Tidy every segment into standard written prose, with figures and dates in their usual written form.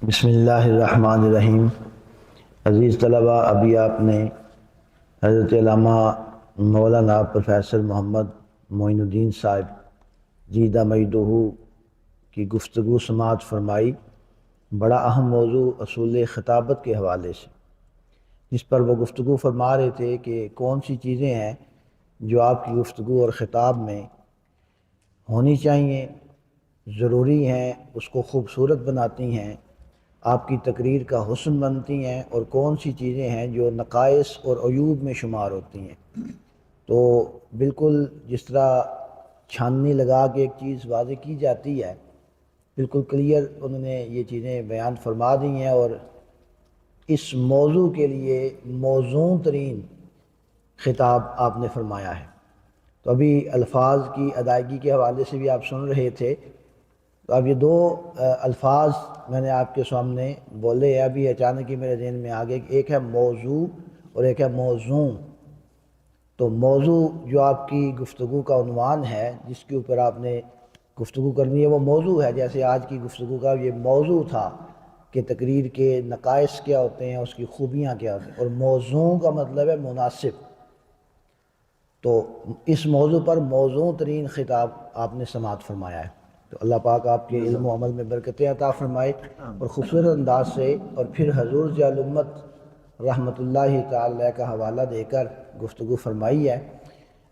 بسم اللہ الرحمن الرحیم۔ عزیز طلباء، ابھی آپ نے حضرت علامہ مولانا پروفیسر محمد معین الدین صاحب جیدہ میدہ کی گفتگو سماعت فرمائی، بڑا اہم موضوع اصول خطابت کے حوالے سے، جس پر وہ گفتگو فرما رہے تھے کہ کون سی چیزیں ہیں جو آپ کی گفتگو اور خطاب میں ہونی چاہیے، ضروری ہیں، اس کو خوبصورت بناتی ہیں، آپ کی تقریر کا حسن بنتی ہیں، اور کون سی چیزیں ہیں جو نقائص اور عیوب میں شمار ہوتی ہیں۔ تو بالکل جس طرح چھاننی لگا کے ایک چیز واضح کی جاتی ہے، بالکل کلیئر انہوں نے یہ چیزیں بیان فرما دی ہیں، اور اس موضوع کے لیے موزوں ترین خطاب آپ نے فرمایا ہے۔ تو ابھی الفاظ کی ادائیگی کے حوالے سے بھی آپ سن رہے تھے، تو اب یہ دو الفاظ میں نے آپ کے سامنے بولے ہیں، ابھی اچانک ہی میرے ذہن میں آ گئے کہ ایک ہے موضوع اور ایک ہے موضوع۔ تو موضوع جو آپ کی گفتگو کا عنوان ہے، جس کے اوپر آپ نے گفتگو کرنی ہے، وہ موضوع ہے۔ جیسے آج کی گفتگو کا یہ موضوع تھا کہ تقریر کے نقائص کیا ہوتے ہیں، اس کی خوبیاں کیا ہوتی ہیں، اور موضوع کا مطلب ہے مناسب۔ تو اس موضوع پر موزوں ترین خطاب آپ نے سماعت فرمایا ہے۔ تو اللہ پاک آپ کے علم و عمل میں برکتیں عطا فرمائے، اور خوبصورت انداز سے، اور پھر حضور ضیاء الامت رحمۃ اللہ تعالی کا حوالہ دے کر گفتگو فرمائی ہے۔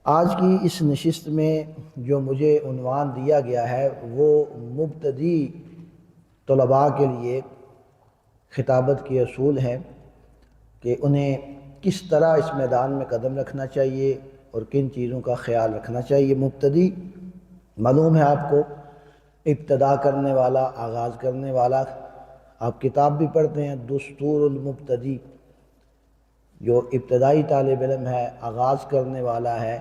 آج کی اس نشست میں جو مجھے عنوان دیا گیا ہے وہ مبتدی طلباء کے لیے خطابت کے اصول ہیں کہ انہیں کس طرح اس میدان میں قدم رکھنا چاہیے اور کن چیزوں کا خیال رکھنا چاہیے۔ مبتدی معلوم ہے آپ کو، ابتدا کرنے والا، آغاز کرنے والا۔ آپ کتاب بھی پڑھتے ہیں دستور المبتدی، جو ابتدائی طالب علم ہے، آغاز کرنے والا ہے،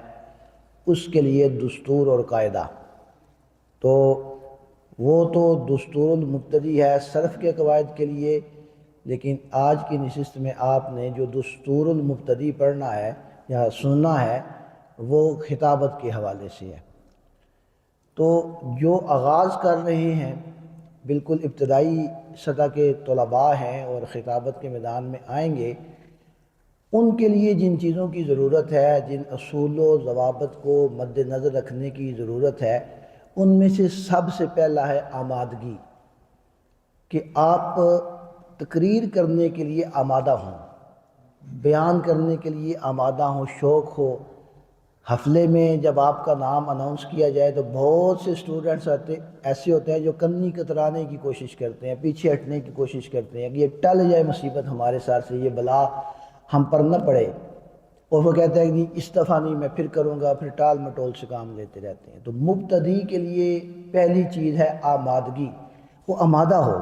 اس کے لیے دستور اور قاعدہ۔ تو وہ تو دستور المبتدی ہے صرف کے قواعد کے لیے، لیکن آج کی نشست میں آپ نے جو دستور المبتدی پڑھنا ہے یا سننا ہے وہ خطابت کے حوالے سے ہے۔ تو جو آغاز کر رہے ہیں، بالکل ابتدائی سطح کے طلباء ہیں اور خطابت کے میدان میں آئیں گے، ان کے لیے جن چیزوں کی ضرورت ہے، جن اصول و ضوابط کو مد نظر رکھنے کی ضرورت ہے، ان میں سے سب سے پہلا ہے آمادگی، کہ آپ تقریر کرنے کے لیے آمادہ ہوں، بیان کرنے کے لیے آمادہ ہوں، شوق ہو۔ حفلے میں جب آپ کا نام اناؤنس کیا جائے تو بہت سے اسٹوڈنٹس ایسے ہوتے ہیں جو کنی کترانے کی کوشش کرتے ہیں، پیچھے ہٹنے کی کوشش کرتے ہیں کہ یہ ٹل جائے مصیبت ہمارے ساتھ سے، یہ بلا ہم پر نہ پڑے، اور وہ کہتے ہیں کہ اس دفعہ نہیں، میں پھر کروں گا، پھر ٹال مٹول سے کام لیتے رہتے ہیں۔ تو مبتدی کے لیے پہلی چیز ہے آمادگی، وہ آمادہ ہو۔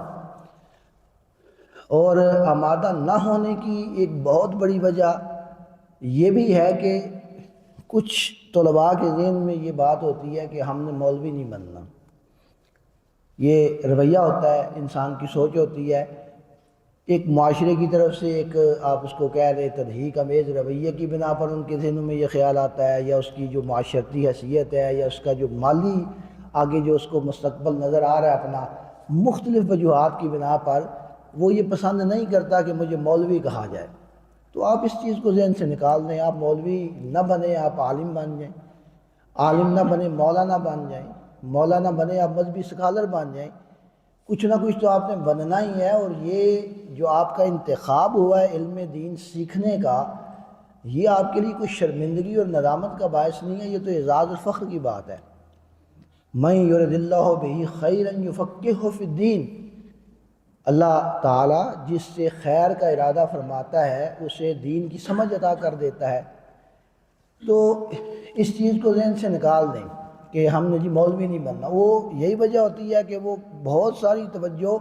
اور آمادہ نہ ہونے کی ایک بہت بڑی وجہ یہ بھی ہے کہ کچھ طلباء کے ذہن میں یہ بات ہوتی ہے کہ ہم نے مولوی نہیں بننا، یہ رویہ ہوتا ہے، انسان کی سوچ ہوتی ہے، ایک معاشرے کی طرف سے ایک آپ اس کو کہہ رہے تضحیک امیز رویے کی بنا پر ان کے ذہنوں میں یہ خیال آتا ہے، یا اس کی جو معاشرتی حیثیت ہے، یا اس کا جو مالی آگے جو اس کو مستقبل نظر آ رہا ہے اپنا، مختلف وجوہات کی بنا پر وہ یہ پسند نہیں کرتا کہ مجھے مولوی کہا جائے۔ تو آپ اس چیز کو ذہن سے نکال دیں، آپ مولوی نہ بنیں، آپ عالم بن جائیں، عالم نہ بنے مولانا بن جائیں، مولانا بنے آپ مذہبی سکالر بن جائیں، کچھ نہ کچھ تو آپ نے بننا ہی ہے۔ اور یہ جو آپ کا انتخاب ہوا ہے علم دین سیکھنے کا، یہ آپ کے لیے کوئی شرمندگی اور ندامت کا باعث نہیں ہے، یہ تو اعزاز اور فخر کی بات ہے۔ مَن یرد اللہ بہ خیرا یفقہہ فی الدین، اللہ تعالیٰ جس سے خیر کا ارادہ فرماتا ہے اسے دین کی سمجھ عطا کر دیتا ہے۔ تو اس چیز کو ذہن سے نکال دیں کہ ہم نے جی مولوی نہیں بننا۔ وہ یہی وجہ ہوتی ہے کہ وہ بہت ساری توجہ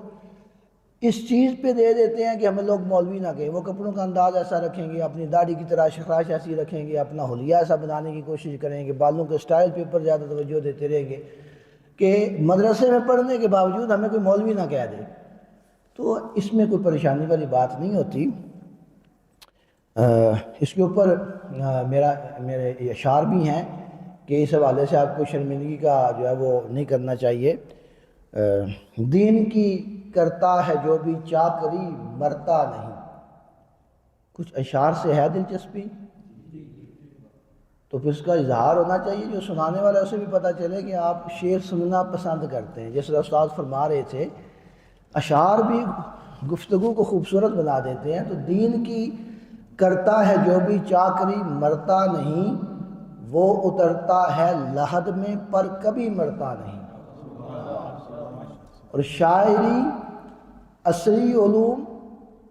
اس چیز پہ دے دیتے ہیں کہ ہمیں لوگ مولوی نہ کہیں، وہ کپڑوں کا انداز ایسا رکھیں گے، اپنی داڑھی کی طرح خراش ایسی رکھیں گے، اپنا حلیہ ایسا بنانے کی کوشش کریں گے، بالوں کے سٹائل پہ اوپر زیادہ توجہ دیتے رہیں گے کہ مدرسے میں پڑھنے کے باوجود ہمیں کوئی مولوی نہ کہہ دے۔ تو اس میں کوئی پریشانی والی بات نہیں ہوتی۔ اس کے اوپر میرے اشعار بھی ہیں کہ اس حوالے سے آپ کو شرمندگی کا جو ہے وہ نہیں کرنا چاہیے۔ دین کی کرتا ہے جو بھی چاکری مرتا نہیں۔ کچھ اشعار سے ہے دلچسپی تو پھر اس کا اظہار ہونا چاہیے، جو سنانے والا اسے بھی پتہ چلے کہ آپ شعر سننا پسند کرتے ہیں۔ جیسے استاد فرما رہے تھے اشعار بھی گفتگو کو خوبصورت بنا دیتے ہیں، تو دین کی کرتا ہے جو بھی چاکری مرتا نہیں، وہ اترتا ہے لحد میں پر کبھی مرتا نہیں۔ اور شاعری عصری علوم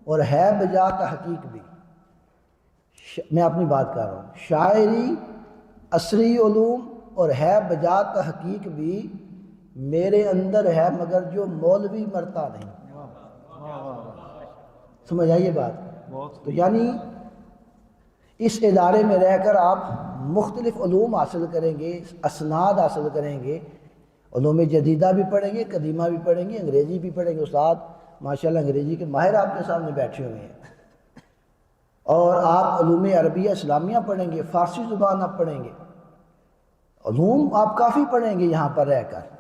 اور ہے بجا تحقیق بھی، میں اپنی بات کر رہا ہوں، شاعری عصری علوم اور ہے بجا تحقیق بھی میرے اندر ہے مگر جو مولوی مرتا نہیں۔ سمجھ آئیے بات؟ تو یعنی اس ادارے میں رہ کر آپ مختلف علوم حاصل کریں گے، اسناد حاصل کریں گے، علوم جدیدہ بھی پڑھیں گے، قدیمہ بھی پڑھیں گے، انگریزی بھی پڑھیں گے۔ استاد ماشاءاللہ انگریزی کے ماہر آپ کے سامنے بیٹھے ہوئے ہیں، اور آپ علوم عربیہ اسلامیہ پڑھیں گے، فارسی زبان آپ پڑھیں گے، علوم آپ کافی پڑھیں گے یہاں پر رہ کر۔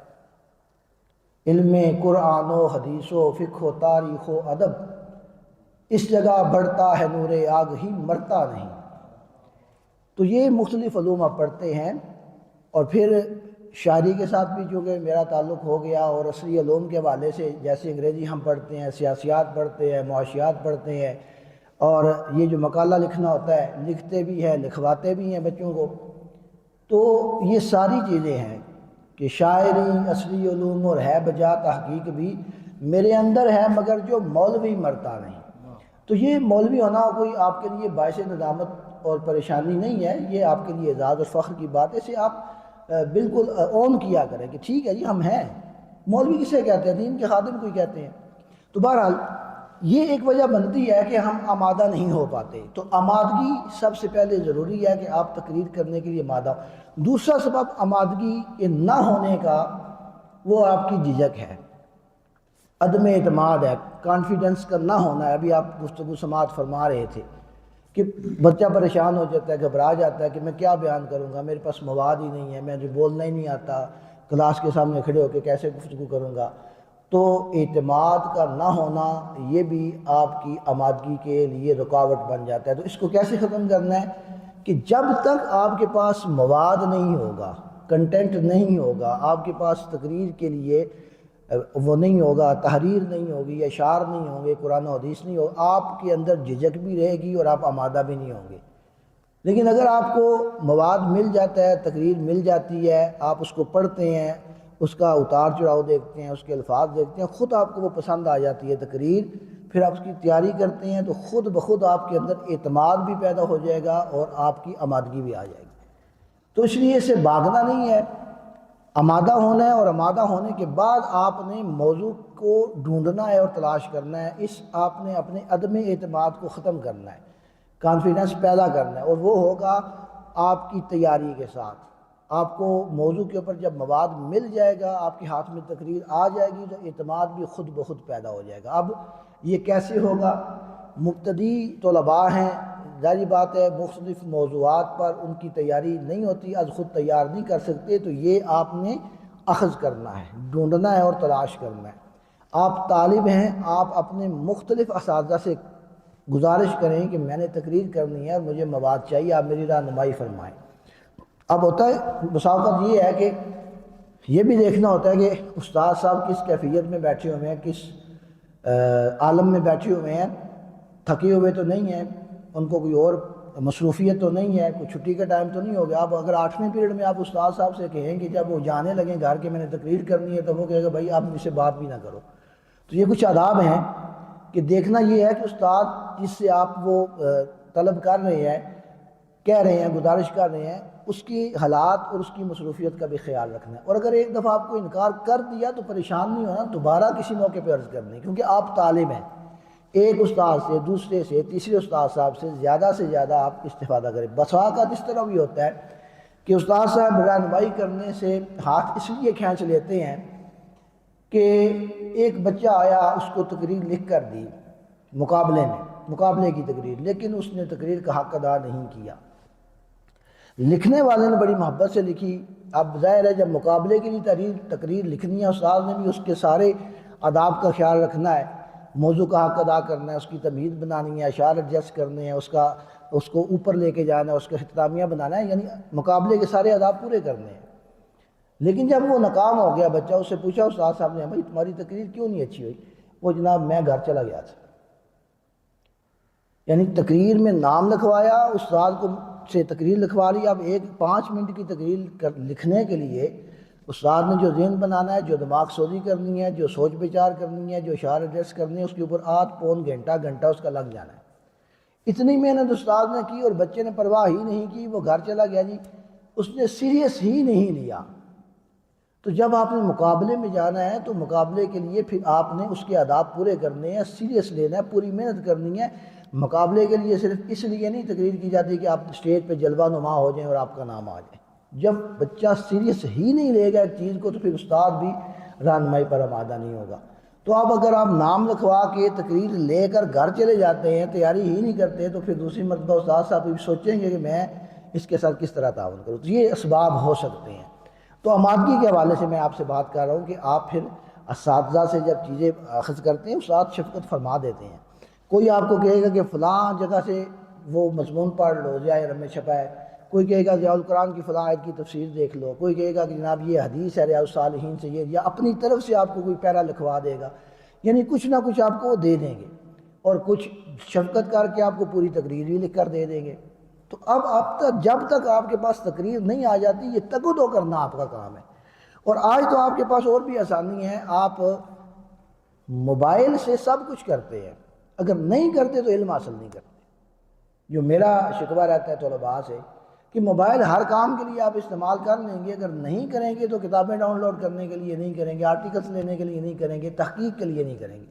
علم قرآن و حدیث و فقہ و تاریخ و ادب اس جگہ بڑھتا ہے نور آگ ہی مرتا نہیں۔ تو یہ مختلف علوم آپ پڑھتے ہیں، اور پھر شاعری کے ساتھ بھی چونکہ میرا تعلق ہو گیا، اور عصری علوم کے حوالے سے جیسے انگریزی ہم پڑھتے ہیں، سیاسیات پڑھتے ہیں، معاشیات پڑھتے ہیں، اور یہ جو مقالہ لکھنا ہوتا ہے لکھتے بھی ہیں، لکھواتے بھی ہیں بچوں کو۔ تو یہ ساری چیزیں ہیں کہ شاعری عصری علوم اور ہے بجا تحقیق بھی میرے اندر ہے مگر جو مولوی مرتا نہیں۔ تو یہ مولوی ہونا کوئی آپ کے لیے باعث ندامت اور پریشانی نہیں ہے، یہ آپ کے لیے اعزاز اور فخر کی بات ہے۔ اسے آپ بالکل اون کیا کریں کہ ٹھیک ہے جی ہم ہیں۔ مولوی کسے کہتے ہیں؟ دین کے خادم کو ہی کہتے ہیں۔ تو بہرحال یہ ایک وجہ بنتی ہے کہ ہم آمادہ نہیں ہو پاتے، تو آمادگی سب سے پہلے ضروری ہے کہ آپ تقریر کرنے کے لیے آمادہ ہو۔ دوسرا سبب آمادگی کے نہ ہونے کا وہ آپ کی جھجک ہے، عدم اعتماد ہے، کانفیڈنس کا نہ ہونا ہے۔ ابھی آپ گفتگو سماعت فرما رہے تھے کہ بچہ پریشان ہو جاتا ہے، گھبرا جاتا ہے کہ میں کیا بیان کروں گا، میرے پاس مواد ہی نہیں ہے، مجھے بولنا ہی نہیں آتا، کلاس کے سامنے کھڑے ہو کے کیسے گفتگو کروں گا۔ تو اعتماد کا نہ ہونا یہ بھی آپ کی آمادگی کے لیے رکاوٹ بن جاتا ہے۔ تو اس کو کیسے ختم کرنا ہے کہ جب تک آپ کے پاس مواد نہیں ہوگا، کنٹینٹ نہیں ہوگا، آپ کے پاس تقریر کے لیے وہ نہیں ہوگا، تحریر نہیں ہوگی، اشعار نہیں ہوں گے، قرآن و حدیث نہیں ہوگا، آپ کے اندر جھجک بھی رہے گی اور آپ آمادہ بھی نہیں ہوں گے۔ لیکن اگر آپ کو مواد مل جاتا ہے، تقریر مل جاتی ہے، آپ اس کو پڑھتے ہیں، اس کا اتار چڑھاؤ دیکھتے ہیں، اس کے الفاظ دیکھتے ہیں، خود آپ کو وہ پسند آ جاتی ہے تقریر، پھر آپ اس کی تیاری کرتے ہیں، تو خود بخود آپ کے اندر اعتماد بھی پیدا ہو جائے گا اور آپ کی آمادگی بھی آ جائے گی۔ تو اس لیے اسے بھاگنا نہیں ہے، آمادہ ہونا ہے، اور آمادہ ہونے کے بعد آپ نے موضوع کو ڈھونڈنا ہے اور تلاش کرنا ہے۔ آپ نے اپنے عدم اعتماد کو ختم کرنا ہے، کانفیڈنس پیدا کرنا ہے، اور وہ ہوگا آپ کی تیاری کے ساتھ۔ آپ کو موضوع کے اوپر جب مواد مل جائے گا، آپ کے ہاتھ میں تقریر آ جائے گی، تو اعتماد بھی خود بخود پیدا ہو جائے گا۔ اب یہ کیسے ہوگا؟ مبتدی طلباء ہیں، ظاہری بات ہے مختلف موضوعات پر ان کی تیاری نہیں ہوتی، از خود تیار نہیں کر سکتے، تو یہ آپ نے اخذ کرنا ہے، ڈھونڈنا ہے اور تلاش کرنا ہے۔ آپ طالب ہیں، آپ اپنے مختلف اساتذہ سے گزارش کریں کہ میں نے تقریر کرنی ہے اور مجھے مواد چاہیے، آپ میری رہنمائی فرمائیں۔ اب ہوتا ہے بسا اوقات یہ ہے کہ یہ بھی دیکھنا ہوتا ہے کہ استاد صاحب کس کیفیت میں بیٹھے ہوئے ہیں، کس عالم میں بیٹھے ہوئے ہیں، تھکے ہوئے تو نہیں ہیں، ان کو کوئی اور مصروفیت تو نہیں ہے، کوئی چھٹی کا ٹائم تو نہیں ہو گیا۔ اب اگر 8ویں پیریڈ میں آپ استاد صاحب سے کہیں کہ جب وہ جانے لگیں گھر کے میں نے تقریر کرنی ہے، تو وہ کہے گا بھائی آپ مجھ سے بات بھی نہ کرو۔ تو یہ کچھ آداب ہیں کہ دیکھنا یہ ہے کہ استاد جس سے آپ وہ طلب کر رہے ہیں، کہہ رہے ہیں، گزارش کر رہے ہیں، اس کی حالات اور اس کی مصروفیت کا بھی خیال رکھنا ہے۔ اور اگر ایک دفعہ آپ کو انکار کر دیا تو پریشان نہیں ہونا، دوبارہ کسی موقع پہ عرض کرنی، کیونکہ آپ طالب ہیں۔ ایک استاد سے، دوسرے سے، تیسرے استاد صاحب سے زیادہ آپ استفادہ کریں۔ بسا اوقات اس طرح بھی ہوتا ہے کہ استاد صاحب رہنمائی کرنے سے ہاتھ اس لیے کھینچ لیتے ہیں کہ ایک بچہ آیا، اس کو تقریر لکھ کر دی مقابلے کی تقریر، لیکن اس نے تقریر کا حق ادا نہیں کیا۔ لکھنے والے نے بڑی محبت سے لکھی، اب ظاہر ہے جب مقابلے کے لیے تقریر لکھنی ہے، استاد نے بھی اس کے سارے آداب کا خیال رکھنا ہے، موضوع کا حق ادا کرنا ہے، اس کی تمہید بنانی ہے، اشعار ایڈجسٹ کرنے ہیں، اس کو اوپر لے کے جانا ہے، اس کا اختتامیہ بنانا ہے، یعنی مقابلے کے سارے آداب پورے کرنے ہیں۔ لیکن جب وہ ناکام ہو گیا بچہ، اس سے پوچھا استاد صاحب نے، بھائی تمہاری تقریر کیوں نہیں اچھی ہوئی؟ وہ جناب میں گھر چلا گیا تھا۔ یعنی تقریر میں نام لکھوایا، استاد کو سے تقریر لکھوا لی۔ اب 5 منٹ کی تقریر لکھنے کے لیے استاد نے جو ذہن بنانا ہے، جو دماغ سوزی کرنی ہے، جو سوچ بچار کرنی ہے، جو اشعار ایڈریس کرنی ہے، اس کے اوپر آدھ پون گھنٹہ اس کا لگ جانا ہے۔ اتنی محنت استاد نے کی اور بچے نے پرواہ ہی نہیں کی، وہ گھر چلا گیا جی، اس نے سیریس ہی نہیں لیا۔ تو جب آپ نے مقابلے میں جانا ہے تو مقابلے کے لیے پھر آپ نے اس کے آداب پورے کرنے ہیں، سیریس لینا ہے، پوری محنت کرنی ہے۔ مقابلے کے لیے صرف اس لیے نہیں تقریر کی جاتی کہ آپ اسٹیج پہ جلوہ نما ہو جائیں اور آپ کا نام آ جائے۔ جب بچہ سیریس ہی نہیں لے گا ایک چیز کو تو پھر استاد بھی رہنمائی پر آمادہ نہیں ہوگا۔ تو اب اگر آپ نام لکھوا کے تقریر لے کر گھر چلے جاتے ہیں، تیاری ہی نہیں کرتے، تو پھر دوسری مرتبہ استاد صاحب بھی سوچیں گے کہ میں اس کے ساتھ کس طرح تعاون کروں۔ تو یہ اسباب ہو سکتے ہیں۔ تو آمادگی کے حوالے سے میں آپ سے بات کر رہا ہوں کہ آپ پھر اساتذہ سے جب چیزیں اخذ کرتے ہیں، استاد شفقت فرما دیتے ہیں۔ کوئی آپ کو کہے گا کہ فلاں جگہ سے وہ مضمون پڑھ لو، ضیاء رم چھپا ہے، کوئی کہے گا ضیاء القرآن کی فلاں آیت کی تفسیر دیکھ لو، کوئی کہے گا کہ جناب یہ حدیث ہے ریاض الصالحین سے، یہ یا اپنی طرف سے آپ کو کوئی پیرا لکھوا دے گا، یعنی کچھ نہ کچھ آپ کو دے دیں گے، اور کچھ شفقت کر کے آپ کو پوری تقریر بھی لکھ کر دے دیں گے۔ تو اب آپ تک جب تک آپ کے پاس تقریر نہیں آ جاتی، یہ تگو کرنا آپ کا کام ہے۔ اور آج تو آپ کے پاس اور بھی آسانی ہے، آپ موبائل سے سب کچھ کرتے ہیں، اگر نہیں کرتے تو علم حاصل نہیں کرتے۔ جو میرا شکوہ رہتا ہے طلباء سے کہ موبائل ہر کام کے لیے آپ استعمال کر لیں گے، اگر نہیں کریں گے تو کتابیں ڈاؤن لوڈ کرنے کے لیے نہیں کریں گے، آرٹیکلس لینے کے لیے نہیں کریں گے، تحقیق کے لیے نہیں کریں گے۔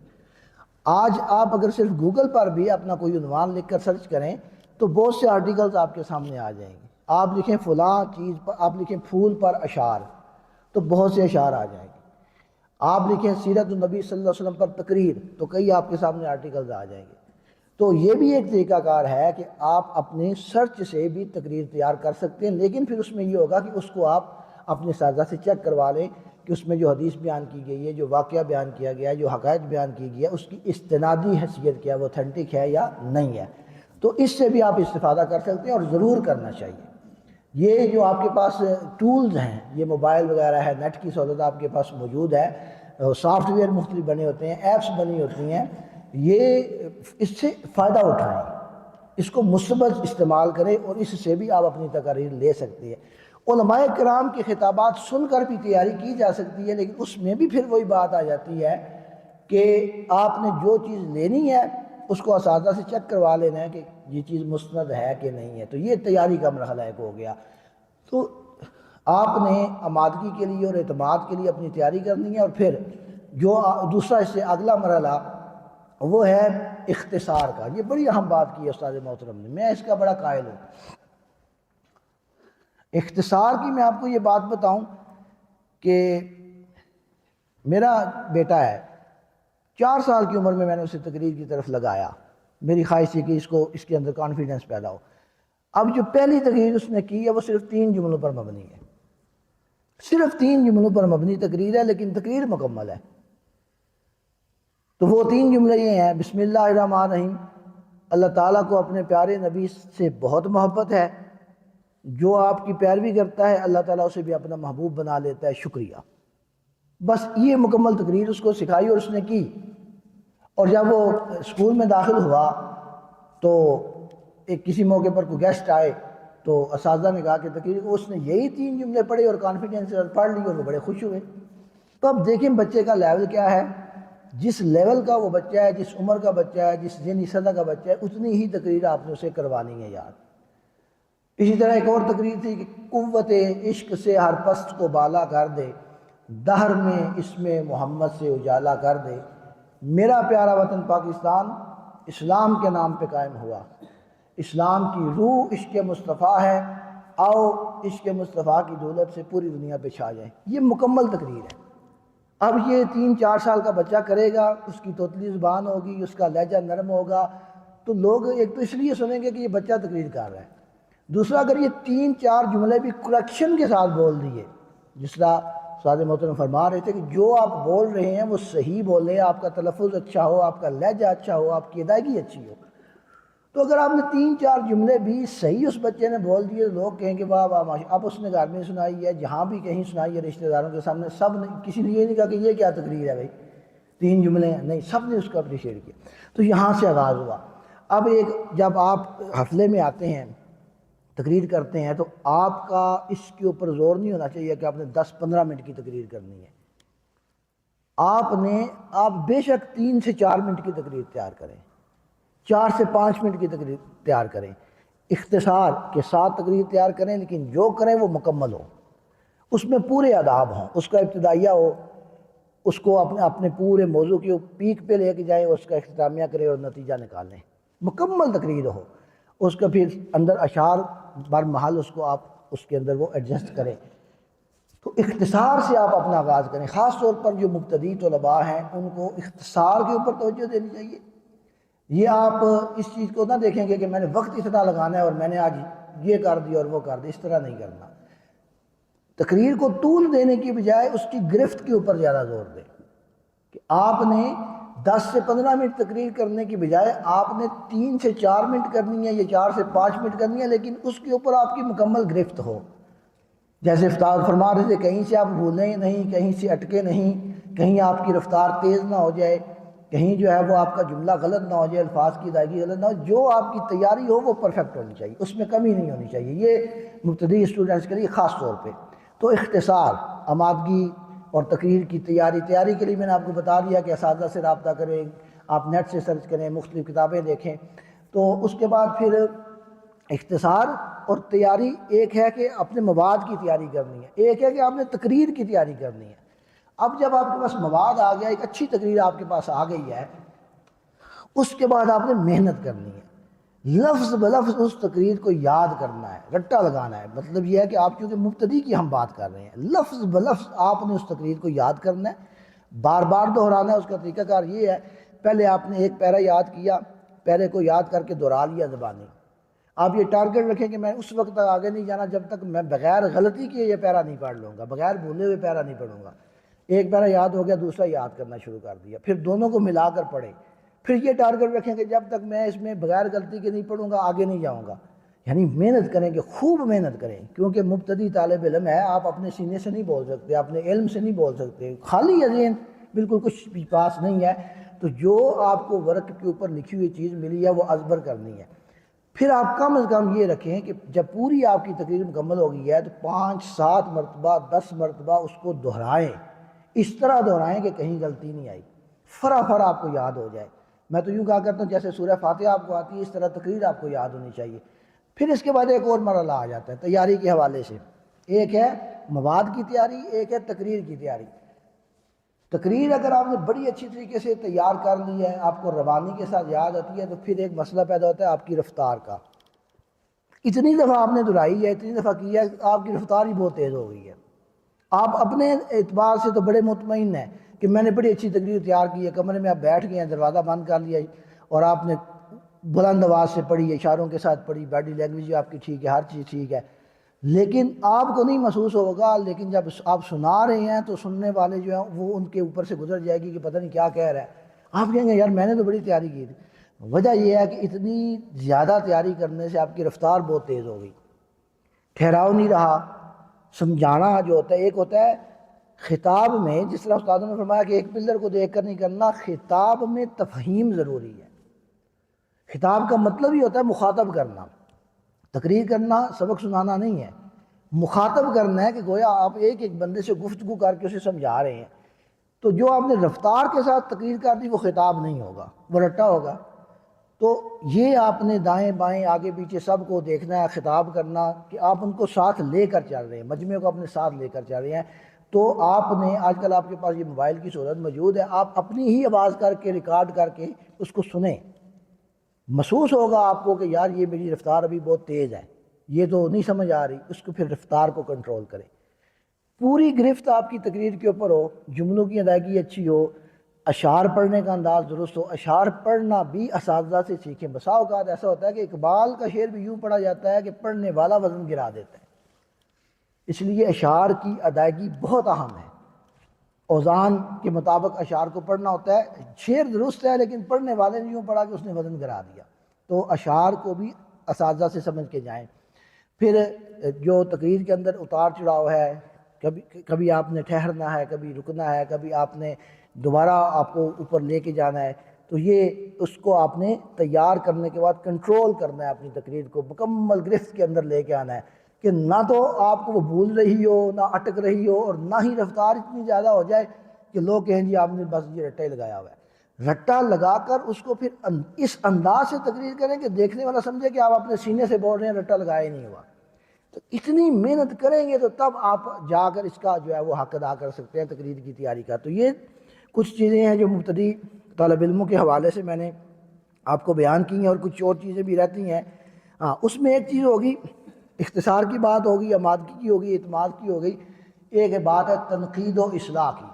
آج آپ اگر صرف گوگل پر بھی اپنا کوئی عنوان لکھ کر سرچ کریں تو بہت سے آرٹیکلز آپ کے سامنے آ جائیں گے۔ آپ لکھیں فلاں چیز پر، آپ لکھیں پھول پر اشعار، تو بہت سے اشعار آ جائیں گے۔ آپ لکھیں سیرت النبی صلی اللہ علیہ وسلم پر تقریر، تو کئی آپ کے سامنے آرٹیکلز آ جائیں گے۔ تو یہ بھی ایک طریقہ کار ہے کہ آپ اپنے سرچ سے بھی تقریر تیار کر سکتے ہیں، لیکن پھر اس میں یہ ہوگا کہ اس کو آپ اپنے اساتذہ سے چیک کروا لیں کہ اس میں جو حدیث بیان کی گئی ہے، جو واقعہ بیان کیا گیا ہے، جو حقائق بیان کی گئی ہے، اس کی استنادی حیثیت کیا ہے، وہ اوتھینٹک ہے یا نہیں ہے۔ تو اس سے بھی آپ استفادہ کر سکتے ہیں، اور ضرور کرنا چاہیے۔ یہ جو آپ کے پاس ٹولز ہیں، یہ موبائل وغیرہ ہے، نیٹ کی سہولت آپ کے پاس موجود ہے، سافٹ ویئر مختلف بنے ہوتے ہیں، ایپس بنی ہوتی ہیں، یہ اس سے فائدہ اٹھائیں، اس کو مثبت استعمال کریں، اور اس سے بھی آپ اپنی تقاریر لے سکتے ہیں۔ علماء کرام کے خطابات سن کر بھی تیاری کی جا سکتی ہے، لیکن اس میں بھی پھر وہی بات آ جاتی ہے کہ آپ نے جو چیز لینی ہے اس کو اساتذہ سے چیک کروا لینا ہے کہ یہ چیز مستند ہے کہ نہیں ہے۔ تو یہ تیاری کا مرحلہ ایک ہو گیا۔ تو آپ نے آمادگی کے لیے اور اعتماد کے لیے اپنی تیاری کرنی ہے، اور پھر جو دوسرا اس سے اگلا مرحلہ وہ ہے اختصار کا۔ یہ بڑی اہم بات کی ہے استاد محترم نے، میں اس کا بڑا قائل ہوں۔ اختصار کی میں آپ کو یہ بات بتاؤں کہ میرا بیٹا ہے، 4 سال کی عمر میں نے اسے تقریر کی طرف لگایا، میری خواہش تھی کہ اس کے اندر کانفیڈنس پیدا ہو۔ اب جو پہلی تقریر اس نے کی ہے وہ صرف 3 جملوں پر مبنی ہے، صرف 3 جملوں پر مبنی تقریر ہے، لیکن تقریر مکمل ہے۔ تو وہ 3 جملے یہ ہیں: بسم اللہ الرحمن الرحیم، اللہ تعالیٰ کو اپنے پیارے نبی سے بہت محبت ہے، جو آپ کی پیروی کرتا ہے اللہ تعالیٰ اسے بھی اپنا محبوب بنا لیتا ہے، شکریہ۔ بس یہ مکمل تقریر اس کو سکھائی اور اس نے کی۔ اور جب وہ اسکول میں داخل ہوا تو کسی موقع پر کوئی گیسٹ آئے تو اساتذہ نے کہا کہ تقریر، اس نے یہی 3 جملے پڑھے اور کانفیڈنس پڑھ لی، اور وہ بڑے خوش ہوئے۔ تو اب دیکھیں بچے کا لیول کیا ہے، جس لیول کا وہ بچہ ہے، جس عمر کا بچہ ہے، جس ذہنی سطح کا بچہ ہے، اتنی ہی تقریر آپ نے اسے کروانی ہے یاد۔ اسی طرح ایک اور تقریر تھی کہ قوت عشق سے ہر پست کو بالا کر دے، دہر میں اس میں محمد سے اجالا کر دے، میرا پیارا وطن پاکستان اسلام کے نام پہ قائم ہوا، اسلام کی روح عشق مصطفیٰ ہے، آؤ عشق مصطفیٰ کی دولت سے پوری دنیا پہ چھا جائیں۔ یہ مکمل تقریر ہے۔ اب یہ 3-4 سال کا بچہ کرے گا، اس کی توتلی زبان ہوگی، اس کا لہجہ نرم ہوگا، تو لوگ ایک تو اس لیے سنیں گے کہ یہ بچہ تقریر کر رہا ہے، دوسرا اگر یہ 3-4 جملے بھی کریکشن کے ساتھ بول دیے، جس طرح استاد محترم فرما رہے تھے کہ جو آپ بول رہے ہیں وہ صحیح بولیں، آپ کا تلفظ اچھا ہو، آپ کا لہجہ اچھا ہو، آپ کی ادائیگی اچھی ہو. تو اگر آپ نے 3-4 جملے بھی صحیح اس بچے نے بول دیے تو لوگ کہیں گے واہ واہ ماشاء. اب اس نے گھر میں سنائی ہے، جہاں بھی کہیں سنائی ہے رشتہ داروں کے سامنے، سب نے، کسی نے یہ نہیں کہا کہ یہ کیا تقریر ہے بھائی 3 جملے ہیں، نہیں، سب نے اس کو اپریشیٹ کیا. تو یہاں سے آغاز ہوا. اب جب آپ حفلے میں آتے ہیں، تقریر کرتے ہیں، تو آپ کا اس کے اوپر زور نہیں ہونا چاہیے کہ آپ نے 10-15 منٹ کی تقریر کرنی ہے. آپ بے شک 3 سے 4 منٹ کی تقریر تیار کریں، 4 سے 5 منٹ کی تقریر تیار کریں، اختصار کے ساتھ تقریر تیار کریں، لیکن جو کریں وہ مکمل ہو، اس میں پورے آداب ہوں، اس کا ابتدائیہ ہو، اس کو اپنے پورے موضوع کی پیک پہ لے کے جائیں، اس کا اختتامیہ کریں اور نتیجہ نکالیں، مکمل تقریر ہو. اس کا پھر اندر اشعار بر محل اس کو آپ اس کے اندر وہ ایڈجسٹ کریں. تو اختصار سے آپ اپنا آغاز کریں. خاص طور پر جو مبتدی طلباء ہیں ان کو اختصار کے اوپر توجہ دینی چاہیے. یہ آپ اس چیز کو نہ دیکھیں گے کہ میں نے وقت اتنا لگانا ہے اور میں نے آج یہ کر دیا اور وہ کر دیا، اس طرح نہیں کرنا. تقریر کو طول دینے کی بجائے اس کی گرفت کے اوپر زیادہ زور دیں کہ آپ نے 10 سے 15 منٹ تقریر کرنے کی بجائے آپ نے 3 سے 4 منٹ کرنی ہے یا 4 سے 5 منٹ کرنی ہے، لیکن اس کے اوپر آپ کی مکمل گرفت ہو. جیسے استاد فرما رہے تھے، کہیں سے آپ بھولیں نہیں، کہیں سے اٹکے نہیں، کہیں آپ کی رفتار تیز نہ ہو جائے، کہیں جو ہے وہ آپ کا جملہ غلط نہ ہو جائے، الفاظ کی ادائیگی غلط نہ ہو. جو آپ کی تیاری ہو وہ پرفیکٹ ہونی چاہیے، اس میں کمی نہیں ہونی چاہیے. یہ مبتدی اسٹوڈنٹس کے لیے خاص طور پہ. تو اختصار، آمادگی اور تقریر کی تیاری کے لیے میں نے آپ کو بتا دیا کہ اساتذہ سے رابطہ کریں، آپ نیٹ سے سرچ کریں، مختلف کتابیں دیکھیں. تو اس کے بعد پھر اختصار اور تیاری، ایک ہے کہ اپنے مواد کی تیاری کرنی ہے، ایک ہے کہ آپ نے تقریر کی تیاری کرنی ہے. اب جب آپ کے پاس مواد آ گیا، ایک اچھی تقریر آپ کے پاس آ گئی ہے، اس کے بعد آپ نے محنت کرنی ہے، لفظ بلفظ اس تقریر کو یاد کرنا ہے، رٹا لگانا ہے. مطلب یہ ہے کہ آپ چونکہ مبتدی کی ہم بات کر رہے ہیں، لفظ بلفظ آپ نے اس تقریر کو یاد کرنا ہے، بار بار دہرانا ہے. اس کا طریقہ کار یہ ہے، پہلے آپ نے ایک پیرا یاد کیا، پیرے کو یاد کر کے دہرا لیا زبانی. آپ یہ ٹارگٹ رکھیں کہ میں اس وقت تک آگے نہیں جانا جب تک میں بغیر غلطی کیے یہ پیرا نہیں پڑھ لوں گا، بغیر بھولے ہوئے پیرا نہیں پڑھوں گا. ایک پیرا یاد ہو گیا، دوسرا یاد کرنا شروع کر دیا، پھر دونوں کو ملا کر پڑھیں. پھر یہ ٹارگٹ رکھیں کہ جب تک میں اس میں بغیر غلطی کے نہیں پڑھوں گا آگے نہیں جاؤں گا. یعنی محنت کریں کہ خوب محنت کریں، کیونکہ مبتدی طالب علم ہے، آپ اپنے سینے سے نہیں بول سکتے، اپنے علم سے نہیں بول سکتے، خالی ذہن، بالکل کچھ بھی پاس نہیں ہے. تو جو آپ کو ورق کے اوپر لکھی ہوئی چیز ملی ہے وہ ازبر کرنی ہے. پھر آپ کم از کم یہ رکھیں کہ جب پوری آپ کی تقریر مکمل ہو گئی ہے تو 5-7 مرتبہ 10 مرتبہ اس کو دہرائیں، اس طرح دہرائیں کہ کہیں غلطی نہیں آئی، فر آپ کو یاد ہو جائے. میں تو یوں کہا کرتا ہوں جیسے سورہ فاتحہ آپ کو آتی ہے، اس طرح تقریر آپ کو یاد ہونی چاہیے. پھر اس کے بعد ایک اور مرحلہ آ جاتا ہے تیاری کے حوالے سے. ایک ہے مواد کی تیاری، ایک ہے تقریر کی تیاری. تقریر اگر آپ نے بڑی اچھی طریقے سے تیار کر لی ہے، آپ کو روانی کے ساتھ یاد آتی ہے، تو پھر ایک مسئلہ پیدا ہوتا ہے آپ کی رفتار کا. اتنی دفعہ آپ نے دہرائی ہے، اتنی دفعہ کی ہے، آپ کی رفتار ہی بہت تیز ہو گئی ہے. آپ اپنے اعتبار سے تو بڑے مطمئن ہیں کہ میں نے بڑی اچھی تقریر تیار کی ہے، کمرے میں آپ بیٹھ گئے ہیں، دروازہ بند کر لیا اور آپ نے بلند آواز سے پڑھی، اشاروں کے ساتھ پڑھی، باڈی لینگویج آپ کی ٹھیک ہے، ہر چیز ٹھیک ہے، لیکن آپ کو نہیں محسوس ہوگا. لیکن جب آپ سنا رہے ہیں تو سننے والے جو ہیں وہ ان کے اوپر سے گزر جائے گی کہ پتہ نہیں کیا کہہ رہا ہے. آپ کہیں گے یار میں نے تو بڑی تیاری کی تھی. وجہ یہ ہے کہ اتنی زیادہ تیاری کرنے سے آپ کی رفتار بہت تیز ہو گئی، ٹھہراؤ نہیں رہا. سمجھانا جو ہوتا ہے، ایک ہوتا ہے خطاب میں، جس طرح استادوں نے فرمایا کہ ایک پلر کو دیکھ کر نہیں کرنا، خطاب میں تفہیم ضروری ہے. خطاب کا مطلب ہی ہوتا ہے مخاطب کرنا. تقریر کرنا سبق سنانا نہیں ہے، مخاطب کرنا ہے کہ گویا آپ ایک ایک بندے سے گفتگو کر کے اسے سمجھا رہے ہیں. تو جو آپ نے رفتار کے ساتھ تقریر کر دی وہ خطاب نہیں ہوگا، وہ رٹا ہوگا. تو یہ آپ نے دائیں بائیں آگے پیچھے سب کو دیکھنا ہے، خطاب کرنا کہ آپ ان کو ساتھ لے کر چل رہے ہیں، مجمع کو اپنے ساتھ لے کر چل رہے ہیں. تو آپ نے آج کل آپ کے پاس یہ موبائل کی سہولت موجود ہے، آپ اپنی ہی آواز کر کے ریکارڈ کر کے اس کو سنیں. محسوس ہوگا آپ کو کہ یار یہ میری رفتار ابھی بہت تیز ہے، یہ تو نہیں سمجھ آ رہی، اس کو پھر رفتار کو کنٹرول کریں. پوری گرفت آپ کی تقریر کے اوپر ہو، جملوں کی ادائیگی اچھی ہو، اشعار پڑھنے کا انداز درست ہو. اشعار پڑھنا بھی اساتذہ سے سیکھیں. بسا اوقات ایسا ہوتا ہے کہ اقبال کا شعر بھی یوں پڑھا جاتا ہے کہ پڑھنے والا وزن گرا دیتا ہے. اس لیے اشعار کی ادائیگی بہت اہم ہے. اوزان کے مطابق اشعار کو پڑھنا ہوتا ہے. شعر درست ہے لیکن پڑھنے والے نے یوں پڑھا کہ اس نے وزن گرا دیا. تو اشعار کو بھی اساتذہ سے سمجھ کے جائیں. پھر جو تقریر کے اندر اتار چڑھاؤ ہے، کبھی آپ نے ٹھہرنا ہے، کبھی رکنا ہے، کبھی آپ نے دوبارہ آپ کو اوپر لے کے جانا ہے، تو یہ اس کو آپ نے تیار کرنے کے بعد کنٹرول کرنا ہے. اپنی تقریر کو مکمل گرفت کے اندر لے کے آنا ہے کہ نہ تو آپ کو وہ بھول رہی ہو، نہ اٹک رہی ہو، اور نہ ہی رفتار اتنی زیادہ ہو جائے کہ لوگ کہیں جی آپ نے بس یہ رٹا ہی لگایا ہوا ہے. رٹا لگا کر اس کو پھر اس انداز سے تقریر کریں کہ دیکھنے والا سمجھے کہ آپ اپنے سینے سے بول رہے ہیں، رٹا لگایا ہی نہیں ہوا. تو اتنی محنت کریں گے تو تب آپ جا کر اس کا جو ہے وہ حق ادا کر سکتے ہیں تقریر کی تیاری کا. تو یہ کچھ چیزیں ہیں جو مبتدی طالب علموں کے حوالے سے میں نے آپ کو بیان کی ہیں، اور کچھ اور چیزیں بھی رہتی ہیں. ہاں، اس میں ایک چیز ہوگی، اختصار کی بات ہوگی، آمادگی کی ہوگی، اعتماد کی ہوگی. ایک بات ہے تنقید و اصلاح کی.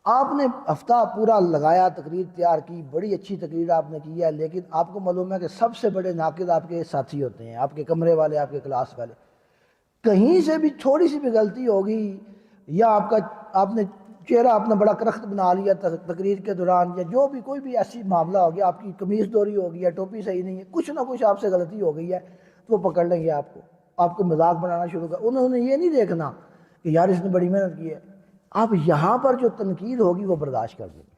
آپ نے ہفتہ پورا لگایا، تقریر تیار کی، بڑی اچھی تقریر آپ نے کی ہے، لیکن آپ کو معلوم ہے کہ سب سے بڑے ناقد آپ کے ساتھی ہوتے ہیں، آپ کے کمرے والے، آپ کے کلاس والے. کہیں سے بھی تھوڑی سی بھی غلطی ہوگی، یا آپ نے چہرہ اپنا بڑا کرخت بنا لیا تقریر کے دوران، یا جو بھی کوئی بھی ایسی معاملہ ہو گیا، آپ کی قمیض دوری ہو گئی ہے، ٹوپی صحیح نہیں ہے، کچھ نہ کچھ آپ سے غلطی ہو گئی ہے، تو وہ پکڑ لیں گے آپ کو مذاق بنانا شروع کر. انہوں نے یہ نہیں دیکھنا کہ یار اس نے بڑی محنت کی ہے. آپ یہاں پر جو تنقید ہوگی وہ برداشت کر دیں گے،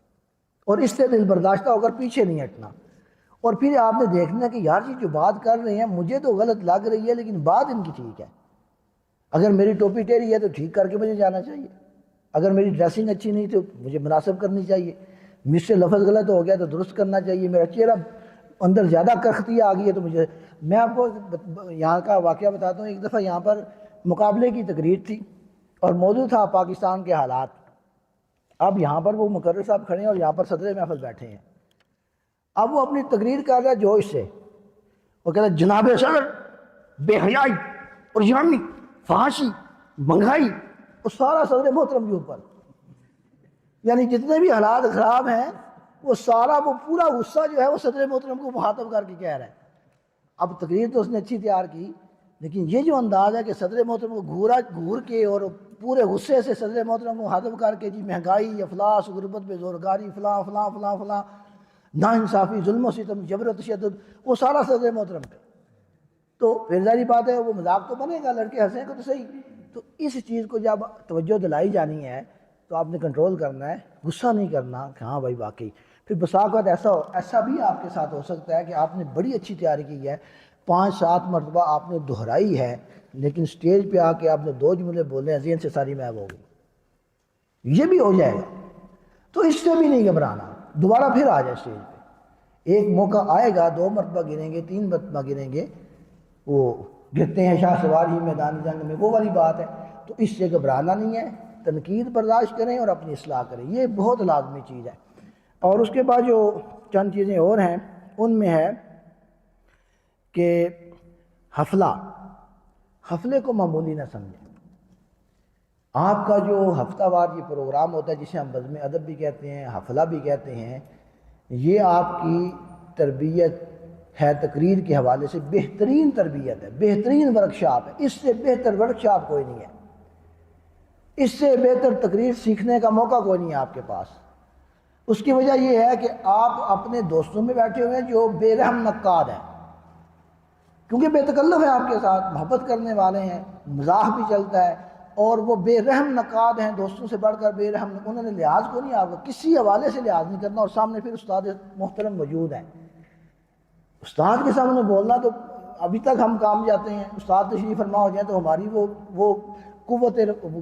اور اس سے دل برداشتہ ہو کر پیچھے نہیں ہٹنا. اور پھر آپ نے دیکھنا کہ یار جی جو بات کر رہے ہیں مجھے تو غلط لگ رہی ہے، لیکن بات ان کی ٹھیک ہے. اگر میری ٹوپی ٹیڑھی ہے تو ٹھیک کر کے مجھے جانا چاہیے، اگر میری ڈریسنگ اچھی نہیں تو مجھے مناسب کرنی چاہیے، مجھ سے لفظ غلط ہو گیا تو درست کرنا چاہیے، میرا چہرہ اندر زیادہ کرختی آ گئی ہے تو میں آپ کو یہاں کا واقعہ بتاتا ہوں. ایک دفعہ یہاں پر مقابلے کی تقریر تھی اور موضوع تھا پاکستان کے حالات. اب یہاں پر وہ مقرر صاحب کھڑے ہیں اور یہاں پر صدر محفل بیٹھے ہیں. اب وہ اپنی تقریر کر رہا ہے جوش سے، وہ کہتا ہے جناب صدر، بے حیائی اور یعنی فحاشی، مہنگائی، وہ سارا صدر محترم کے اوپر، یعنی جتنے بھی حالات خراب ہیں وہ سارا، وہ پورا غصہ جو ہے وہ صدر محترم کو مخاطب کر کے کہہ رہا ہے. اب تقریر تو اس نے اچھی تیار کی، لیکن یہ جو انداز ہے کہ صدر محترم کو گھور کے اور پورے غصے سے صدر محترم کو مخاطب کر کے جی مہنگائی، افلاس، غربت، بے زورگاری، فلاں فلاں فلاں فلاں، ناانصافی، ظلم و ستم، جبر و تشدد، وہ سارا صدر محترم پہ. تو پھر ظاہری بات ہے وہ مذاق تو بنے گا، لڑکے ہنسیں گے تو صحیح. تو اس چیز کو جب توجہ دلائی جانی ہے تو آپ نے کنٹرول کرنا ہے، غصہ نہیں کرنا کہ ہاں بھائی واقعی. پھر بسا اوقات ایسا بھی آپ کے ساتھ ہو سکتا ہے کہ آپ نے بڑی اچھی تیاری کی ہے، 5-7 مرتبہ آپ نے دہرائی ہے، لیکن سٹیج پہ آ کے آپ نے 2 جملے بولے ہیں، ذہن سے ساری محو ہو گئی. یہ بھی ہو جائے گا، تو اس سے بھی نہیں گھبرانا، دوبارہ پھر آ جائے سٹیج پہ. ایک موقع آئے گا، 2 مرتبہ گریں گے، 3 مرتبہ گریں گے، وہ گرتے ہیں شاہ سوار ہی میدان جنگ میں، وہ والی بات ہے. تو اس سے گھبرانا نہیں ہے، تنقید برداشت کریں اور اپنی اصلاح کریں، یہ بہت لازمی چیز ہے. اور اس کے بعد جو چند چیزیں اور ہیں ان میں ہے کہ حفلے کو معمولی نہ سمجھیں. آپ کا جو ہفتہ وار یہ پروگرام ہوتا ہے جسے ہم بزم ادب بھی کہتے ہیں، حفلہ بھی کہتے ہیں، یہ آپ کی تربیت ہے تقریر کے حوالے سے بہترین تربیت ہے، بہترین ورکشاپ ہے. اس سے بہتر ورکشاپ کوئی نہیں ہے، اس سے بہتر تقریر سیکھنے کا موقع کوئی نہیں ہے آپ کے پاس. اس کی وجہ یہ ہے کہ آپ اپنے دوستوں میں بیٹھے ہوئے ہیں جو بے رحم نقاد ہیں، کیونکہ بے تکلف ہے آپ کے ساتھ، محبت کرنے والے ہیں، مزاح بھی چلتا ہے، اور وہ بے رحم نقاد ہیں، دوستوں سے بڑھ کر بے رحم. انہوں نے لحاظ کو نہیں، آپ کو کسی حوالے سے لحاظ نہیں کرنا، اور سامنے پھر استاد محترم موجود ہیں. استاد کے سامنے بولنا تو ابھی تک ہم کام جاتے ہیں، استاد تشریف فرما ہو جائیں تو ہماری وہ قوت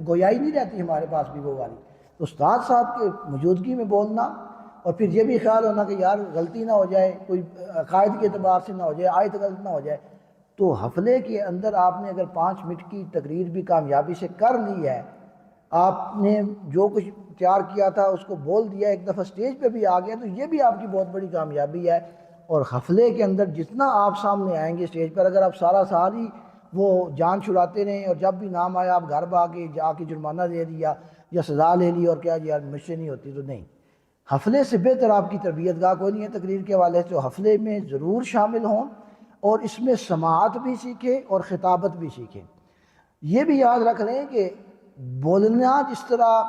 گویائی نہیں رہتی ہمارے پاس بھی وہ والی. تو استاد صاحب کے موجودگی میں بولنا، اور پھر یہ بھی خیال ہونا کہ یار غلطی نہ ہو جائے، کوئی عقائد کے اعتبار سے نہ ہو جائے، آیت غلط نہ ہو جائے. تو حفلے کے اندر آپ نے اگر 5 منٹ کی تقریر بھی کامیابی سے کر لی ہے، آپ نے جو کچھ تیار کیا تھا اس کو بول دیا، ایک دفعہ سٹیج پہ بھی آ گیا، تو یہ بھی آپ کی بہت بڑی کامیابی ہے. اور حفلے کے اندر جتنا آپ سامنے آئیں گے سٹیج پر، اگر آپ ساری وہ جان چھڑاتے رہیں اور جب بھی نام آیا آپ گھر بھاگے جا کے جرمانہ دے دیا یا سزا لے لی اور کیا جی یار مجھ سے نہیں ہوتی، تو نہیں. حفلے سے بہتر آپ کی تربیت گاہ کوئی نہیں ہے تقریر کے حوالے سے. تو حفلے میں ضرور شامل ہوں اور اس میں سماعت بھی سیکھیں اور خطابت بھی سیکھیں. یہ بھی یاد رکھ لیں کہ بولنا جس طرح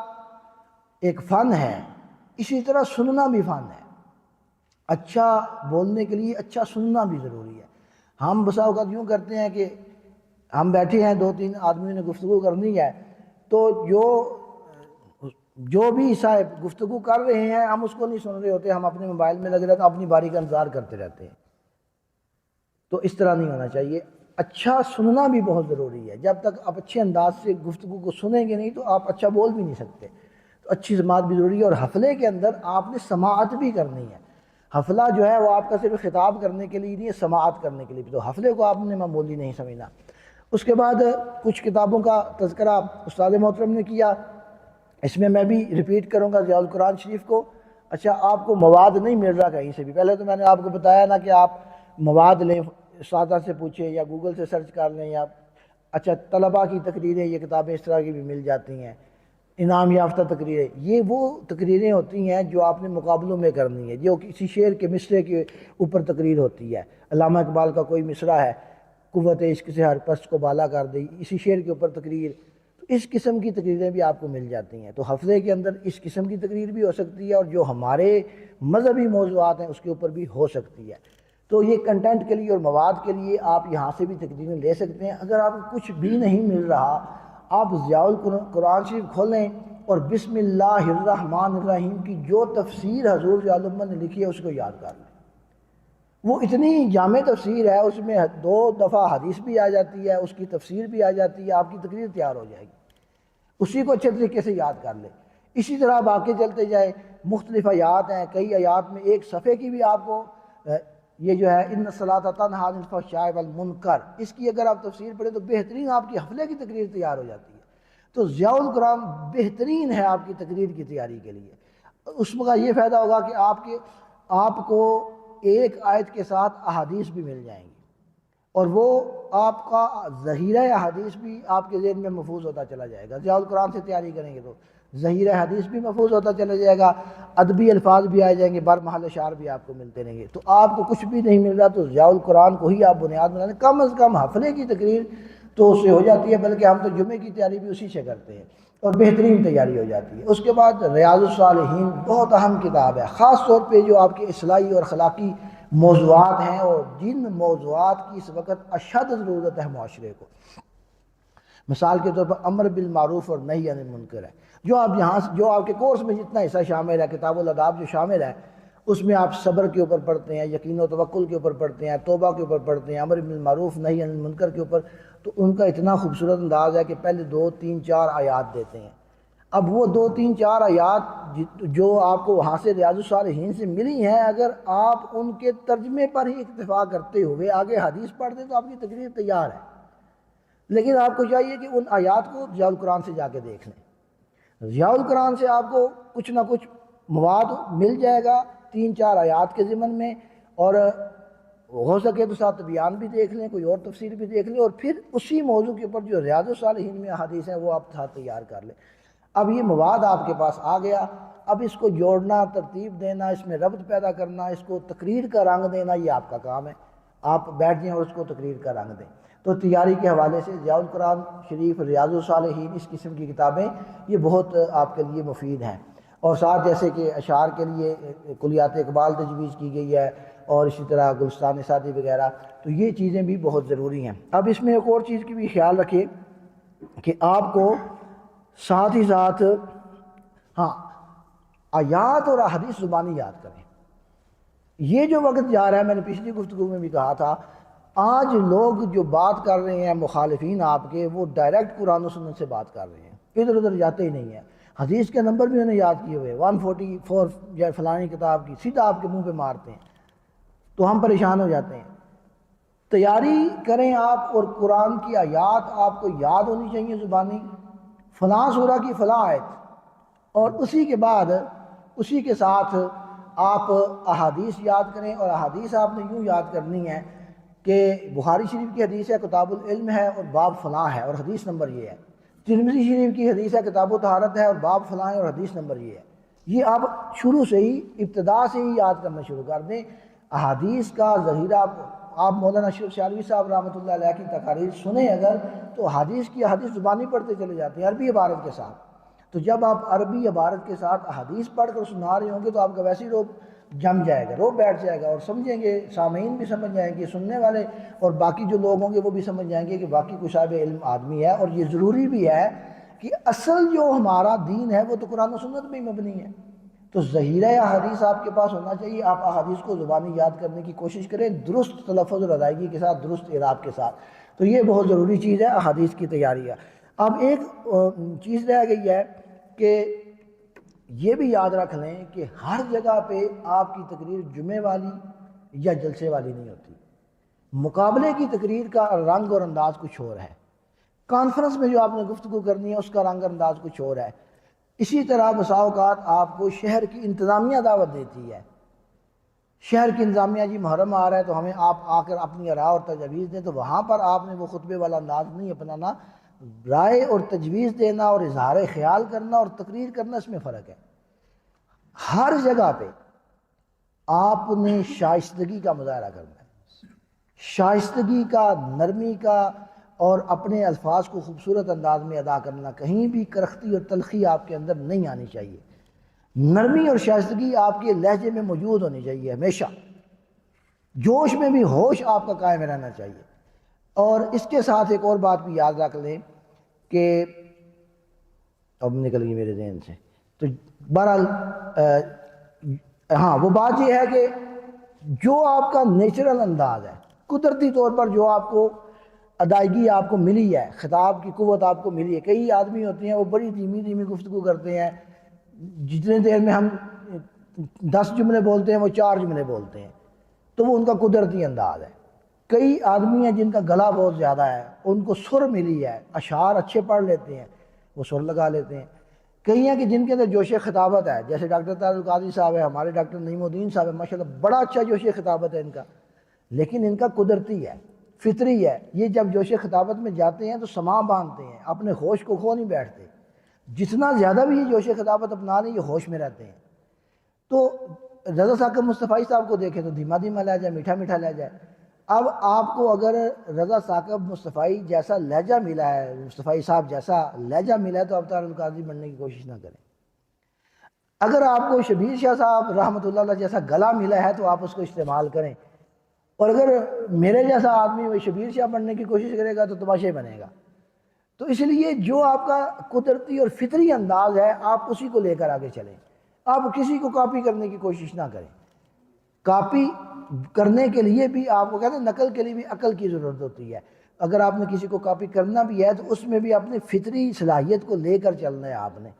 ایک فن ہے، اسی طرح سننا بھی فن ہے۔ اچھا بولنے کے لیے اچھا سننا بھی ضروری ہے۔ ہم بسا اوقات یوں کرتے ہیں کہ ہم بیٹھے ہیں، 2-3 آدمیوں نے گفتگو کرنی ہے، تو جو بھی صاحب گفتگو کر رہے ہیں ہم اس کو نہیں سن رہے ہوتے، ہم اپنے موبائل میں لگے رہتے ہیں، اپنی باری کا انتظار کرتے رہتے ہیں۔ تو اس طرح نہیں ہونا چاہیے۔ اچھا سننا بھی بہت ضروری ہے۔ جب تک آپ اچھے انداز سے گفتگو کو سنیں گے نہیں تو آپ اچھا بول بھی نہیں سکتے۔ تو اچھی سماعت بھی ضروری ہے، اور حفلے کے اندر آپ نے سماعت بھی کرنی ہے۔ حفلہ جو ہے وہ آپ کا صرف خطاب کرنے کے لیے نہیں ہے، سماعت کرنے کے لیے بھی۔ تو حفلے کو آپ نے معمولی نہیں سمجھنا۔ اس کے بعد کچھ کتابوں کا تذکرہ استاد محترم نے کیا، اس میں میں بھی ریپیٹ کروں گا ضیاء القرآن شریف کو۔ اچھا آپ کو مواد نہیں مل رہا کہیں سے بھی، پہلے تو میں نے آپ کو بتایا نا کہ آپ مواد لیں، اساتذہ سے پوچھیں یا گوگل سے سرچ کر لیں، یا اچھا طلباء کی تقریریں، یہ کتابیں اس طرح کی بھی مل جاتی ہیں، انعام یافتہ تقریریں۔ یہ وہ تقریریں ہوتی ہیں جو آپ نے مقابلوں میں کرنی ہے، جو کسی شعر کے مصرعے کے اوپر تقریر ہوتی ہے۔ علامہ اقبال کا کوئی مصرعہ ہے، قوت عشق سے ہر پست کو بالا کر دی، اسی شعر کے اوپر تقریر۔ تو اس قسم کی تقریریں بھی آپ کو مل جاتی ہیں۔ تو حفظے کے اندر اس قسم کی تقریر بھی ہو سکتی ہے، اور جو ہمارے مذہبی موضوعات ہیں اس کے اوپر بھی ہو سکتی ہے۔ تو یہ کنٹینٹ کے لیے اور مواد کے لیے آپ یہاں سے بھی تقریریں لے سکتے ہیں۔ اگر آپ کو کچھ بھی نہیں مل رہا، آپ ضیاء القرآن شریف کھولیں اور بسم اللہ الرحمن الرحیم کی جو تفسیر حضور ضیاء الامہ نے لکھی ہے اس کو یاد کر لیں۔ وہ اتنی جامع تفسیر ہے، اس میں 2 دفعہ حدیث بھی آ جاتی ہے، اس کی تفسیر بھی آ جاتی ہے، آپ کی تقریر تیار ہو جائے گی۔ اسی کو اچھے طریقے سے یاد کر لیں۔ اسی طرح آپ آگے چلتے جائیں، مختلف آیات ہیں، کئی آیات میں ایک صفحے کی بھی آپ کو یہ جو ہے ان الصلاۃ تنہی عن الفحشاء والمنکر، اس کی اگر آپ تفسیر پڑھیں تو بہترین آپ کی حفلے کی تقریر تیار ہو جاتی ہے۔ تو ضیاء القرآن بہترین ہے آپ کی تقریر کی تیاری کے لیے۔ اس کا یہ فائدہ ہوگا کہ آپ کو ایک آیت کے ساتھ احادیث بھی مل جائیں گی، اور وہ آپ کا ذخیرہ حدیث بھی آپ کے ذہن میں محفوظ ہوتا چلا جائے گا۔ ضیاء القرآن سے تیاری کریں گے تو ذخیرہ حدیث بھی محفوظ ہوتا چلا جائے گا، ادبی الفاظ بھی آ جائیں گے، بر محل اشعار بھی آپ کو ملتے رہیں گے۔ تو آپ کو کچھ بھی نہیں مل رہا تو ضیاء القرآن کو ہی آپ بنیاد بنا لیں۔ کم از کم حفلے کی تقریر تو اس سے ہو جاتی ہے، بلکہ ہم تو جمعے کی تیاری بھی اسی سے کرتے ہیں، اور بہترین تیاری ہو جاتی ہے۔ اس کے بعد ریاض الصالحین بہت اہم کتاب ہے، خاص طور پہ جو آپ کے اصلاحی اور اخلاقی موضوعات ہیں، اور جن موضوعات کی اس وقت اشد ضرورت ہے معاشرے کو۔ مثال کے طور پر امر بالمعروف اور نہی عن المنکر ہے، جو آپ کے کورس میں جتنا حصہ شامل ہے، کتاب الاداب جو شامل ہے، اس میں آپ صبر کے اوپر پڑھتے ہیں، یقین و توکل کے اوپر پڑھتے ہیں، توبہ کے اوپر پڑھتے ہیں، امر بالمعروف نہی عن المنکر کے اوپر۔ تو ان کا اتنا خوبصورت انداز ہے کہ پہلے 2 3 4 آیات دیتے ہیں۔ اب وہ 2 3 4 آیات جو آپ کو وہاں سے ریاض الصالحین سے ملی ہیں، اگر آپ ان کے ترجمے پر ہی اکتفا کرتے ہوئے آگے حدیث پڑھ دیں تو آپ کی تقریر تیار ہے۔ لیکن آپ کو چاہیے کہ ان آیات کو ضیاء القرآن سے جا کے دیکھ لیں۔ ضیاء القرآن سے آپ کو کچھ نہ کچھ مواد مل جائے گا 3 4 آیات کے ضمن میں، اور ہو سکے تو ساتھ بیان بھی دیکھ لیں، کوئی اور تفسیر بھی دیکھ لیں، اور پھر اسی موضوع کے اوپر جو ریاض الصالحین میں احادیث ہیں وہ آپ ساتھ تیار کر لیں۔ اب یہ مواد آپ کے پاس آ گیا، اب اس کو جوڑنا، ترتیب دینا، اس میں ربط پیدا کرنا، اس کو تقریر کا رنگ دینا، یہ آپ کا کام ہے۔ آپ بیٹھ جائیں اور اس کو تقریر کا رنگ دیں۔ تو تیاری کے حوالے سے ضیاء القرآن شریف، ریاض الصالحین، اس قسم کی کتابیں یہ بہت آپ کے لیے مفید ہیں۔ اور ساتھ جیسے کہ اشعار کے لیے کلیات اقبال تجویز کی گئی ہے، اور اسی طرح گلستان سعدی وغیرہ، تو یہ چیزیں بھی بہت ضروری ہیں۔ اب اس میں ایک اور چیز کی بھی خیال رکھیں کہ آپ کو ساتھ ہی ساتھ آیات اور احادیث زبانی یاد کریں۔ یہ جو وقت جا رہا ہے، میں نے پچھلی گفتگو میں بھی کہا تھا، آج لوگ جو بات کر رہے ہیں مخالفین آپ کے، وہ ڈائریکٹ قرآن و سنت سے بات کر رہے ہیں، ادھر ادھر جاتے ہی نہیں ہیں۔ حدیث کے نمبر بھی انہیں یاد کیے ہوئے 144 یا فلانی کتاب کی، سیدھا آپ کے منہ پہ مارتے ہیں، تو ہم پریشان ہو جاتے ہیں۔ تیاری کریں آپ، اور قرآن کی آیات آپ کو یاد ہونی چاہیے زبانی، فلاں سورہ کی فلاں آیت، اور اسی کے بعد اسی کے ساتھ آپ احادیث یاد کریں۔ اور احادیث آپ نے یوں یاد کرنی ہے کہ بخاری شریف کی حدیث ہے، کتاب العلم ہے اور باب فلاں ہے اور حدیث نمبر یہ ہے۔ ترمذی شریف کی حدیث ہے، کتاب الطہارت ہے اور باب فلاں ہے اور حدیث نمبر یہ ہے۔ یہ آپ شروع سے ہی، ابتدا سے ہی یاد کرنا شروع کر دیں۔ احادیث کا ذخیرہ آپ مولانا شیخ شعراوی صاحب رحمۃ اللہ علیہ کی تقاریر سنیں اگر، تو حدیث کی حدیث زبانی پڑھتے چلے جاتے ہیں عربی عبارت کے ساتھ۔ تو جب آپ عربی عبارت کے ساتھ احادیث پڑھ کر سنا رہے ہوں گے تو آپ کا ویسے ہی روب جم جائے گا، روب بیٹھ جائے گا، اور سمجھیں گے، سامعین بھی سمجھ جائیں گے، سننے والے اور باقی جو لوگ ہوں گے وہ بھی سمجھ جائیں گے کہ واقعی کوئی صاحب علم آدمی ہے۔ اور یہ ضروری بھی ہے کہ اصل جو ہمارا دین ہے وہ تو قرآن و سنت میں ہی مبنی ہے، تو ذخیرہ احادیث آپ کے پاس ہونا چاہیے۔ آپ احادیث کو زبانی یاد کرنے کی کوشش کریں، درست تلفظ اور ادائیگی کے ساتھ، درست اعراب کے ساتھ، تو یہ بہت ضروری چیز ہے احادیث کی تیاری ہے۔ اب ایک چیز رہ گئی ہے کہ یہ بھی یاد رکھ لیں کہ ہر جگہ پہ آپ کی تقریر جمعے والی یا جلسے والی نہیں ہوتی۔ مقابلے کی تقریر کا رنگ اور انداز کچھ اور ہے، کانفرنس میں جو آپ نے گفتگو کرنی ہے اس کا رنگ اور انداز کچھ اور ہے۔ اسی طرح بسا اوقات آپ کو شہر کی انتظامیہ دعوت دیتی ہے، شہر کی انتظامیہ جی محرم آ رہا ہے تو ہمیں آپ آ کر اپنی رائے اور تجویز دیں، تو وہاں پر آپ نے وہ خطبے والا انداز نہیں اپنانا۔ رائے اور تجویز دینا اور اظہار خیال کرنا اور تقریر کرنا، اس میں فرق ہے۔ ہر جگہ پہ آپ نے شائستگی کا مظاہرہ کرنا ہے، شائستگی کا، نرمی کا، اور اپنے الفاظ کو خوبصورت انداز میں ادا کرنا۔ کہیں بھی کرختی اور تلخی آپ کے اندر نہیں آنی چاہیے، نرمی اور شائستگی آپ کے لہجے میں موجود ہونی چاہیے ہمیشہ، جوش میں بھی ہوش آپ کا قائم رہنا چاہیے۔ اور اس کے ساتھ ایک اور بات بھی یاد رکھ لیں کہ اب نکل گئی میرے ذہن سے، تو بہرحال ہاں وہ بات یہ ہے کہ جو آپ کا نیچرل انداز ہے، قدرتی طور پر جو آپ کو ادائیگی آپ کو ملی ہے، خطاب کی قوت آپ کو ملی ہے۔ کئی آدمی ہوتے ہیں وہ بڑی دھیمی دھیمی گفتگو کرتے ہیں، جتنے دیر میں ہم 10 جملے بولتے ہیں وہ 4 جملے بولتے ہیں، تو وہ ان کا قدرتی انداز ہے۔ کئی آدمی ہیں جن کا گلا بہت زیادہ ہے، ان کو سر ملی ہے، اشعار اچھے پڑھ لیتے ہیں، وہ سر لگا لیتے ہیں۔ کئی ہیں کہ جن کے اندر جوش خطابت ہے، جیسے ڈاکٹر طاہر القادری صاحب ہے، ہمارے ڈاکٹر نعیم الدین صاحب ہے، ماشاءاللہ بڑا اچھا جوش خطابت ہے ان کا، لیکن ان کا قدرتی ہے، فطری ہے۔ یہ جب جوش خطابت میں جاتے ہیں تو سماع باندھتے ہیں، اپنے ہوش کو کھو نہیں بیٹھتے۔ جتنا زیادہ بھی یہ جوش خطابت اپنا لیں یہ ہوش میں رہتے ہیں۔ تو رضا ثاقب مصطفی صاحب کو دیکھیں تو دھیما دھیما لہجہ، میٹھا میٹھا لہجہ ہے۔ اب آپ کو اگر رضا ثاقب مصطفی جیسا لہجہ ملا ہے، مصطفی صاحب جیسا لہجہ ملا ہے، تو آپ طاہر القادری بننے کی کوشش نہ کریں۔ اگر آپ کو شبیر شاہ صاحب رحمۃ اللہ علیہ جیسا گلا ملا ہے تو آپ اس کو استعمال کریں، اور اگر میرے جیسا آدمی وہ شبیر شاہ بننے کی کوشش کرے گا تو تماشے بنے گا۔ تو اس لیے جو آپ کا قدرتی اور فطری انداز ہے آپ اسی کو لے کر آگے چلیں، آپ کسی کو کاپی کرنے کی کوشش نہ کریں۔ کاپی کرنے کے لیے بھی آپ کو کہتے ہیں نقل کے لیے بھی عقل کی ضرورت ہوتی ہے۔ اگر آپ نے کسی کو کاپی کرنا بھی ہے تو اس میں بھی اپنی فطری صلاحیت کو لے کر چلنا ہے آپ نے۔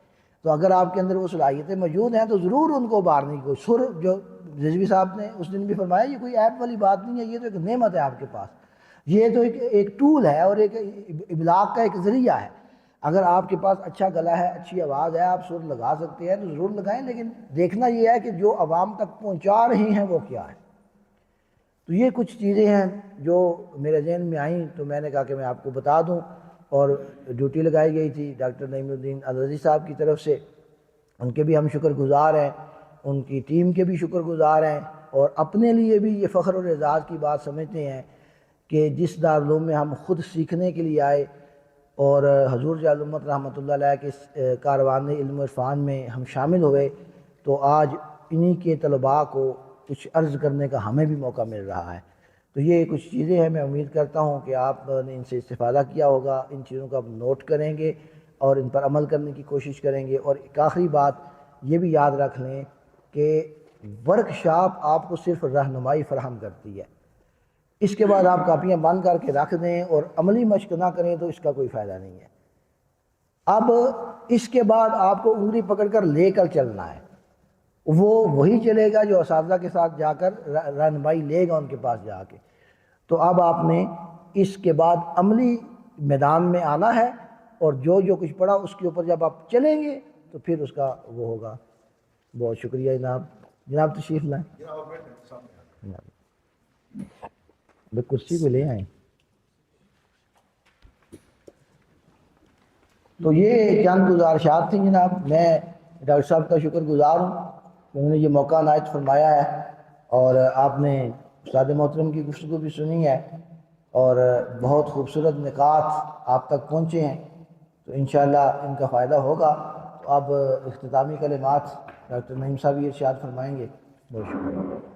تو اگر آپ کے اندر وہ صلاحیتیں موجود ہیں تو ضرور ان کو ابھارنے کی کوشش۔ سر جو رضوی صاحب نے اس دن بھی فرمایا، یہ کوئی ایپ والی بات نہیں ہے، یہ تو ایک نعمت ہے آپ کے پاس، یہ تو ایک ٹول ہے اور ایک ابلاغ کا ایک ذریعہ ہے۔ اگر آپ کے پاس اچھا گلا ہے، اچھی آواز ہے، آپ سر لگا سکتے ہیں تو ضرور لگائیں، لیکن دیکھنا یہ ہے کہ جو عوام تک پہنچا رہے ہیں وہ کیا ہے۔ تو یہ کچھ چیزیں ہیں جو میرے ذہن میں آئیں تو میں نے کہا کہ میں آپ کو بتا دوں۔ اور ڈیوٹی لگائی گئی تھی ڈاکٹر نعیم الدین الرضی صاحب کی طرف سے، ان کے بھی ہم شکر گزار ہیں، ان کی ٹیم کے بھی شکر گزار ہیں، اور اپنے لیے بھی یہ فخر اور اعزاز کی بات سمجھتے ہیں کہ جس دارالعلوم میں ہم خود سیکھنے کے لیے آئے اور حضور جلال امت رحمۃ اللہ علیہ کے کاروان علم و عرفان میں ہم شامل ہوئے، تو آج انہی کے طلباء کو کچھ عرض کرنے کا ہمیں بھی موقع مل رہا ہے۔ تو یہ کچھ چیزیں ہیں، میں امید کرتا ہوں کہ آپ نے ان سے استفادہ کیا ہوگا، ان چیزوں کا آپ نوٹ کریں گے اور ان پر عمل کرنے کی کوشش کریں گے۔ اور ایک آخری بات یہ بھی یاد رکھ لیں کہ ورکشاپ آپ کو صرف رہنمائی فراہم کرتی ہے، اس کے بعد آپ کاپیاں بند کر کے رکھ دیں اور عملی مشق نہ کریں تو اس کا کوئی فائدہ نہیں ہے۔ اب اس کے بعد آپ کو انگلی پکڑ کر لے کر چلنا ہے، وہ وہی چلے گا جو اساتذہ کے ساتھ جا کر رہنمائی لے گا ان کے پاس جا کے۔ تو اب آپ نے اس کے بعد عملی میدان میں آنا ہے، اور جو جو کچھ پڑھا اس کے اوپر جب آپ چلیں گے تو پھر اس کا وہ ہوگا۔ بہت شکریہ جناب۔ جناب تشریف لائیں، کرسی کو لے آئیں۔ تو یہ چند گزارشات تھیں جناب، میں ڈاکٹر صاحب کا شکر گزار ہوں کہ انہوں نے یہ موقع عنایت فرمایا ہے، اور آپ نے استاد محترم کی گفتگو بھی سنی ہے، اور بہت خوبصورت نکات آپ تک پہنچے ہیں، تو انشاءاللہ ان کا فائدہ ہوگا۔ اب اختتامی کلمات ڈاکٹر نعیم صاحب یہ ارشاد فرمائیں گے. بہت شکریہ.